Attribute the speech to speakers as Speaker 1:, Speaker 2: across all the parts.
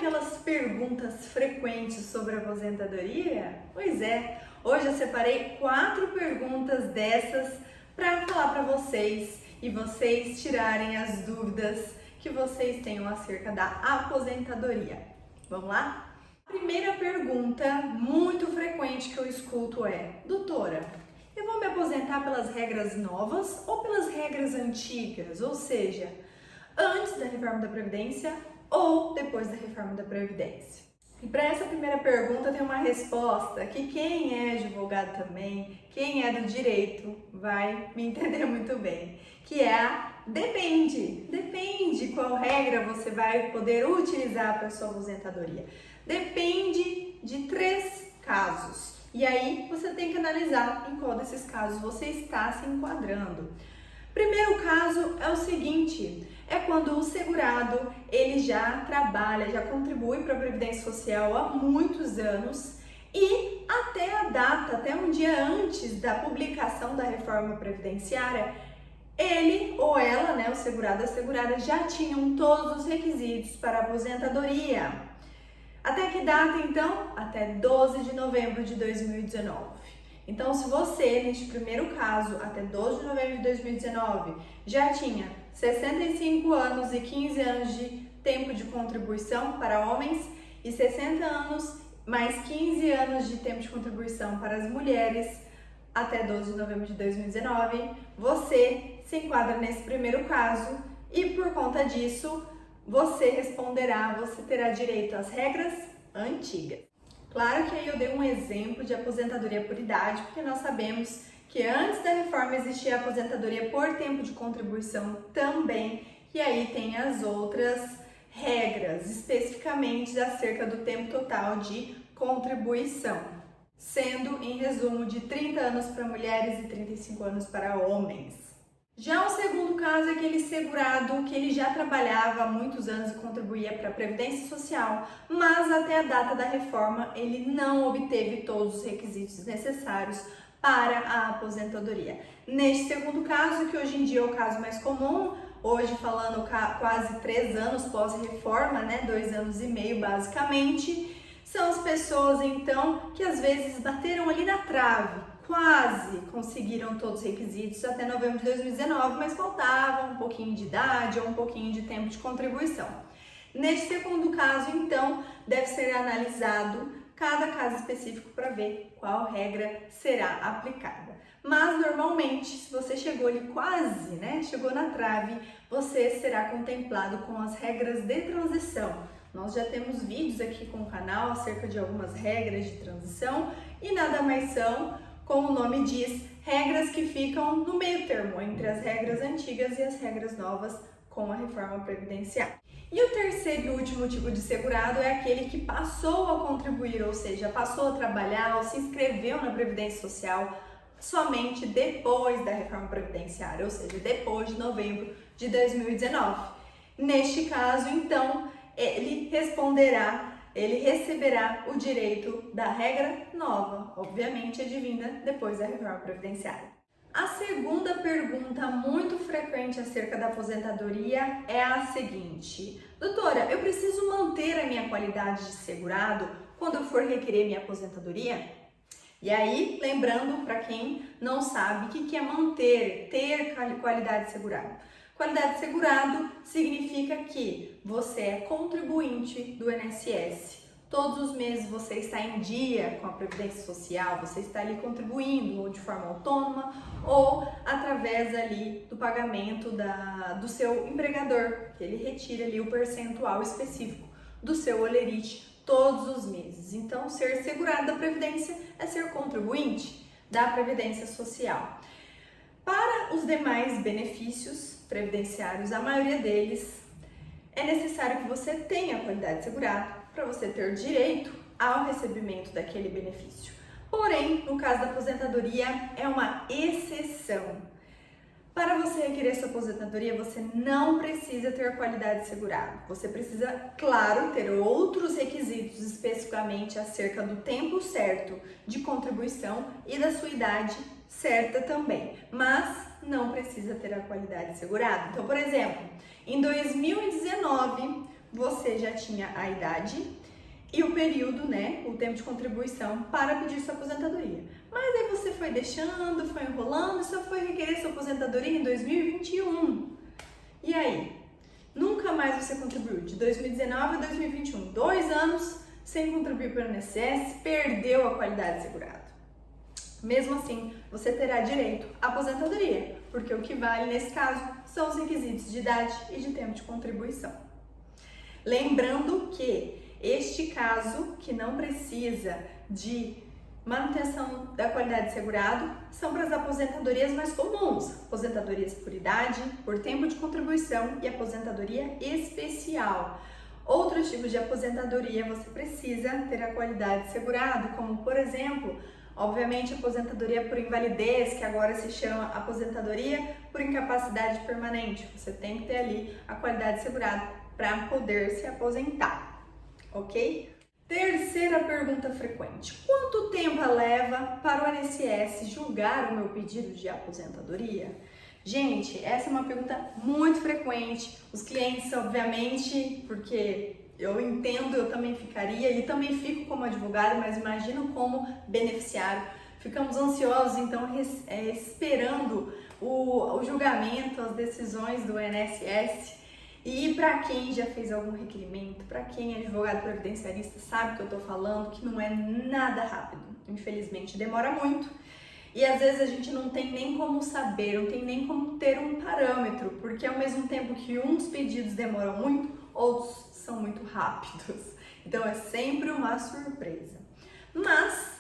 Speaker 1: aquelas perguntas frequentes sobre a aposentadoria? Pois é, hoje eu separei 4 perguntas dessas para falar para vocês e vocês tirarem as dúvidas que vocês tenham acerca da aposentadoria. Vamos lá? A primeira pergunta muito frequente que eu escuto é: doutora, eu vou me aposentar pelas regras novas ou pelas regras antigas? Ou seja, antes da reforma da Previdência ou depois da reforma da Previdência? E para essa primeira pergunta tem uma resposta que quem é advogado também, quem é do direito, vai me entender muito bem, que é a depende. Depende qual regra você vai poder utilizar para sua aposentadoria. Depende de 3 casos. E aí você tem que analisar em qual desses casos você está se enquadrando. Primeiro caso é o seguinte, é quando o segurado ele já trabalha, já contribui para a Previdência Social há muitos anos e até a data, até um dia antes da publicação da reforma previdenciária, ele ou ela, né, o segurado, a segurada, já tinham todos os requisitos para a aposentadoria. Até que data então? Até 12 de novembro de 2019. Então, se você, neste primeiro caso, até 12 de novembro de 2019, já tinha 65 anos e 15 anos de tempo de contribuição para homens e 60 anos mais 15 anos de tempo de contribuição para as mulheres, até 12 de novembro de 2019, você se enquadra nesse primeiro caso e, por conta disso, você terá direito às regras antigas. Claro que aí eu dei um exemplo de aposentadoria por idade, porque nós sabemos que antes da reforma existia a aposentadoria por tempo de contribuição também, e aí tem as outras regras, especificamente acerca do tempo total de contribuição, sendo, em resumo, de 30 anos para mulheres e 35 anos para homens. Já o segundo caso é aquele segurado que ele já trabalhava há muitos anos e contribuía para a Previdência Social, mas até a data da reforma ele não obteve todos os requisitos necessários para a aposentadoria. Neste segundo caso, que hoje em dia é o caso mais comum, hoje falando quase 3 anos pós-reforma, né, 2 anos e meio basicamente, são as pessoas então que às vezes bateram ali na trave, quase conseguiram todos os requisitos até novembro de 2019, mas faltava um pouquinho de idade ou um pouquinho de tempo de contribuição. Neste segundo caso, então, deve ser analisado cada caso específico para ver qual regra será aplicada. Mas, normalmente, se você chegou ali quase, né, chegou na trave, você será contemplado com as regras de transição. Nós já temos vídeos aqui com o canal acerca de algumas regras de transição e nada mais são, como o nome diz, regras que ficam no meio termo entre as regras antigas e as regras novas com a reforma previdenciária. E o terceiro e último tipo de segurado é aquele que passou a contribuir, ou seja, passou a trabalhar ou se inscreveu na Previdência Social somente depois da reforma previdenciária, ou seja, depois de novembro de 2019. Neste caso, então, ele receberá o direito da regra nova, obviamente advinda depois da reforma previdenciária. A segunda pergunta muito frequente acerca da aposentadoria é a seguinte: doutora, eu preciso manter a minha qualidade de segurado quando eu for requerer minha aposentadoria? E aí, lembrando para quem não sabe, o que é ter qualidade de segurado? Qualidade de segurado significa que você é contribuinte do INSS. Todos os meses você está em dia com a Previdência Social, você está ali contribuindo ou de forma autônoma ou através ali do pagamento do seu empregador, que ele retira ali o percentual específico do seu holerite todos os meses. Então, ser segurado da Previdência é ser contribuinte da Previdência Social. Para os demais benefícios previdenciários, a maioria deles, é necessário que você tenha qualidade de segurado para você ter direito ao recebimento daquele benefício. Porém, no caso da aposentadoria, é uma exceção. Para você requerer sua aposentadoria, você não precisa ter qualidade de segurado. Você precisa, claro, ter outros requisitos especificamente acerca do tempo certo de contribuição e da sua idade certa também, mas não precisa ter a qualidade de segurado. Então, por exemplo, em 2019, você já tinha a idade e o período, né, o tempo de contribuição para pedir sua aposentadoria. Mas aí você foi deixando, foi enrolando e só foi requerer sua aposentadoria em 2021. E aí? Nunca mais você contribuiu, de 2019 a 2021, 2 anos sem contribuir para o INSS, perdeu a qualidade segurada. Mesmo assim, você terá direito à aposentadoria, porque o que vale nesse caso são os requisitos de idade e de tempo de contribuição. Lembrando que este caso, que não precisa de manutenção da qualidade segurado, são para as aposentadorias mais comuns, aposentadorias por idade, por tempo de contribuição e aposentadoria especial. Outros tipos de aposentadoria você precisa ter a qualidade segurado, como por exemplo, obviamente aposentadoria por invalidez, que agora se chama aposentadoria por incapacidade permanente. Você tem que ter ali a qualidade segurada para poder se aposentar, ok? Terceira pergunta frequente: quanto tempo leva para o INSS julgar o meu pedido de aposentadoria? Gente, essa é uma pergunta muito frequente. Os clientes, obviamente, porque eu entendo, eu também ficaria e também fico como advogado, mas imagino como beneficiário. Ficamos ansiosos, então, esperando o julgamento, as decisões do INSS. E para quem já fez algum requerimento, para quem é advogado previdenciarista, sabe que eu tô falando que não é nada rápido. Infelizmente, demora muito. E às vezes a gente não tem nem como saber, não tem nem como ter um parâmetro, porque ao mesmo tempo que uns pedidos demoram muito, outros são muito rápidos. Então é sempre uma surpresa. Mas,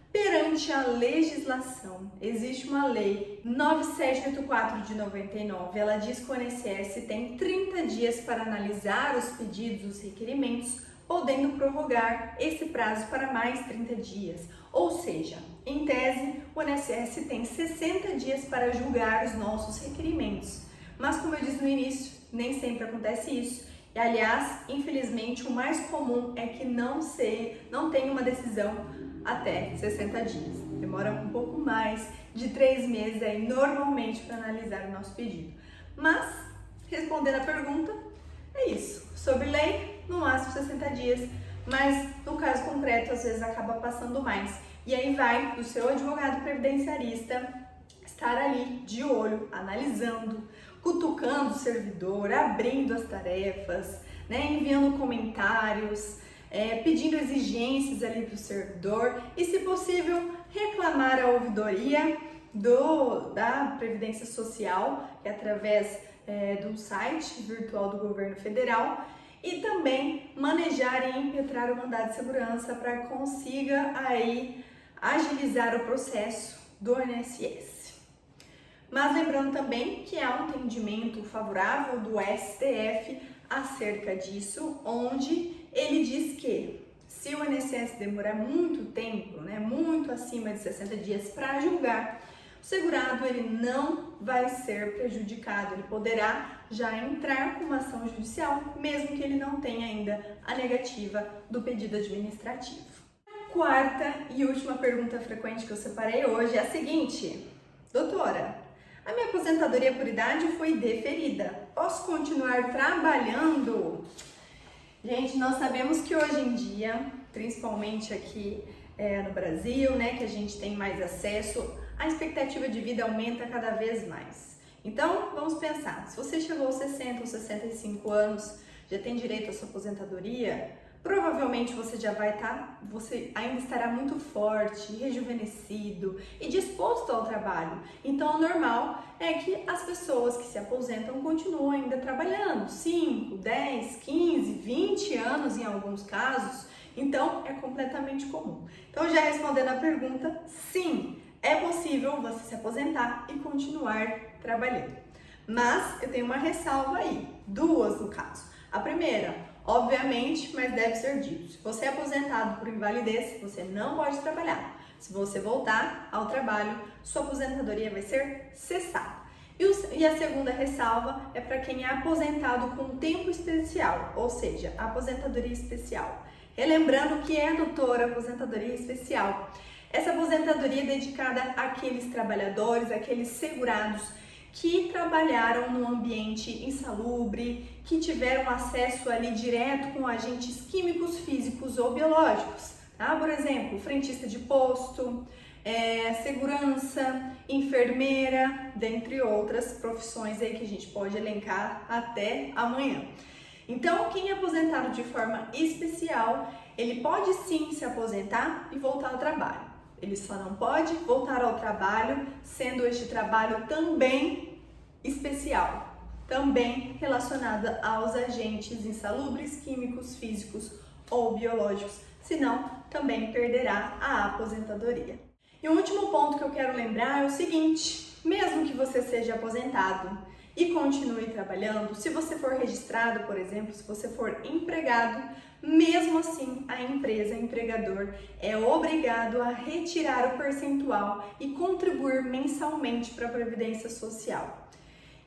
Speaker 1: perante a legislação, existe uma lei 9784 de 99, ela diz que o INSS tem 30 dias para analisar os pedidos, os requerimentos, podendo prorrogar esse prazo para mais 30 dias. Ou seja, em tese, o INSS tem 60 dias para julgar os nossos requerimentos. Mas como eu disse no início, nem sempre acontece isso. E aliás, infelizmente, o mais comum é que não tenha uma decisão até 60 dias. Demora um pouco mais de 3 meses aí, normalmente, para analisar o nosso pedido. Mas, respondendo a pergunta, é isso. Sobre lei, no máximo 60 dias, mas no caso concreto, às vezes acaba passando mais. E aí vai do seu advogado previdenciarista estar ali de olho, analisando, cutucando o servidor, abrindo as tarefas, né, enviando comentários, pedindo exigências ali para o servidor e, se possível, reclamar a ouvidoria da Previdência Social, que é através do site virtual do governo federal, e também manejar e impetrar o mandado de segurança para que consiga aí agilizar o processo do INSS. Mas lembrando também que há um entendimento favorável do STF acerca disso, onde ele diz que se o INSS demorar muito tempo, né, muito acima de 60 dias para julgar, o segurado ele não vai ser prejudicado, ele poderá já entrar com uma ação judicial, mesmo que ele não tenha ainda a negativa do pedido administrativo. A quarta e última pergunta frequente que eu separei hoje é a seguinte: doutora, a minha aposentadoria por idade foi deferida, posso continuar trabalhando? Gente, nós sabemos que hoje em dia, principalmente aqui no Brasil, né, que a gente tem mais acesso, a expectativa de vida aumenta cada vez mais. Então, vamos pensar, se você chegou aos 60 ou 65 anos, já tem direito à sua aposentadoria, provavelmente você ainda estará muito forte, rejuvenescido e disposto ao trabalho. Então, o normal é que as pessoas que se aposentam continuem ainda trabalhando 5, 10, 15, 20 anos em alguns casos. Então, é completamente comum. Então, já respondendo a pergunta, sim, é possível você se aposentar e continuar trabalhando. Mas eu tenho uma ressalva aí, duas no caso. A primeira, obviamente, mas deve ser dito: se você é aposentado por invalidez, você não pode trabalhar. Se você voltar ao trabalho, sua aposentadoria vai ser cessada. E a segunda ressalva é para quem é aposentado com tempo especial, ou seja, aposentadoria especial. Relembrando que é, doutora, aposentadoria especial. Essa aposentadoria é dedicada àqueles trabalhadores, àqueles segurados que trabalharam no ambiente insalubre, que tiveram acesso ali direto com agentes químicos, físicos ou biológicos, tá? Por exemplo, frentista de posto, segurança, enfermeira, dentre outras profissões aí que a gente pode elencar até amanhã. Então, quem é aposentado de forma especial, ele pode sim se aposentar e voltar ao trabalho. Ele só não pode voltar ao trabalho, sendo este trabalho também especial, também relacionado aos agentes insalubres, químicos, físicos ou biológicos, senão também perderá a aposentadoria. E o último ponto que eu quero lembrar é o seguinte: mesmo que você seja aposentado e continue trabalhando, se você for registrado, por exemplo, se você for empregado, mesmo assim a empresa, o empregador, é obrigado a retirar o percentual e contribuir mensalmente para a Previdência Social.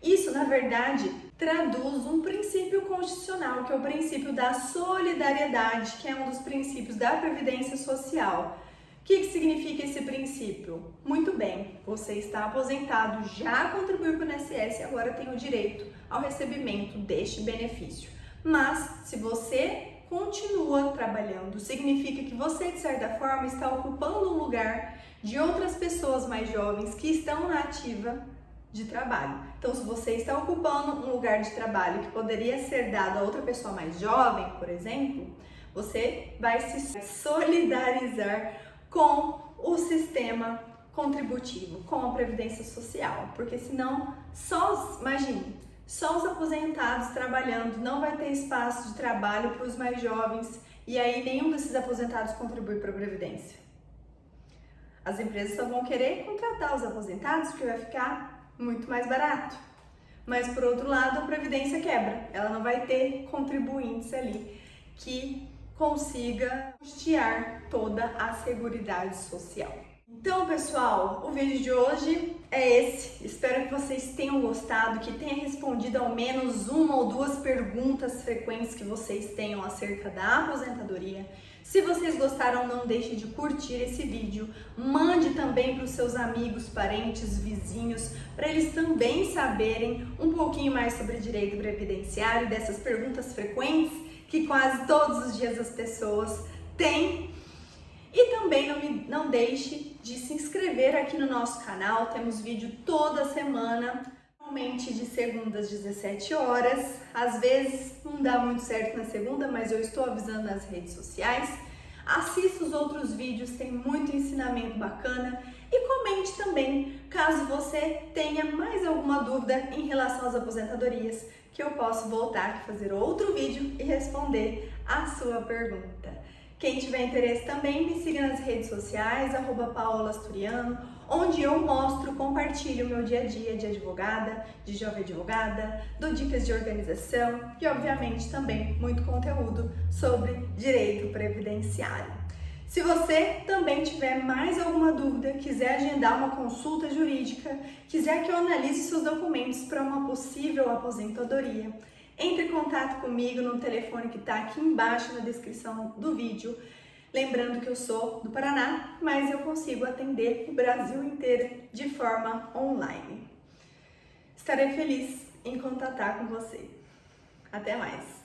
Speaker 1: Isso, na verdade, traduz um princípio constitucional, que é o princípio da solidariedade, que é um dos princípios da Previdência Social. O que significa esse princípio? Muito bem, você está aposentado, já contribuiu para o INSS e agora tem o direito ao recebimento deste benefício. Mas, se você continua trabalhando, significa que você, de certa forma, está ocupando o lugar de outras pessoas mais jovens que estão na ativa de trabalho. Então, se você está ocupando um lugar de trabalho que poderia ser dado a outra pessoa mais jovem, por exemplo, você vai se solidarizar com o sistema contributivo, com a Previdência Social, porque senão, imagine, só os aposentados trabalhando, não vai ter espaço de trabalho para os mais jovens e aí nenhum desses aposentados contribui para a Previdência. As empresas só vão querer contratar os aposentados porque vai ficar muito mais barato. Mas por outro lado, a Previdência quebra, ela não vai ter contribuintes ali que consiga custear toda a Seguridade Social. Então, pessoal, o vídeo de hoje é esse. Espero que vocês tenham gostado, que tenha respondido ao menos uma ou duas perguntas frequentes que vocês tenham acerca da aposentadoria. Se vocês gostaram, não deixe de curtir esse vídeo. Mande também para os seus amigos, parentes, vizinhos, para eles também saberem um pouquinho mais sobre direito previdenciário, dessas perguntas frequentes que quase todos os dias as pessoas têm. E também não deixe de se inscrever aqui no nosso canal, temos vídeo toda semana, normalmente de segunda às 17 horas, às vezes não dá muito certo na segunda, mas eu estou avisando nas redes sociais. Assista os outros vídeos, tem muito ensinamento bacana e comente também caso você tenha mais alguma dúvida em relação às aposentadorias, que eu posso voltar aqui fazer outro vídeo e responder a sua pergunta. Quem tiver interesse também me siga nas redes sociais, @paolaasturiano, onde eu mostro, compartilho o meu dia a dia de advogada, de jovem advogada, dou dicas de organização e, obviamente, também muito conteúdo sobre direito previdenciário. Se você também tiver mais alguma dúvida, quiser agendar uma consulta jurídica, quiser que eu analise seus documentos para uma possível aposentadoria, entre em contato comigo no telefone que está aqui embaixo na descrição do vídeo. Lembrando que eu sou do Paraná, mas eu consigo atender o Brasil inteiro de forma online. Estarei feliz em contatar com você. Até mais!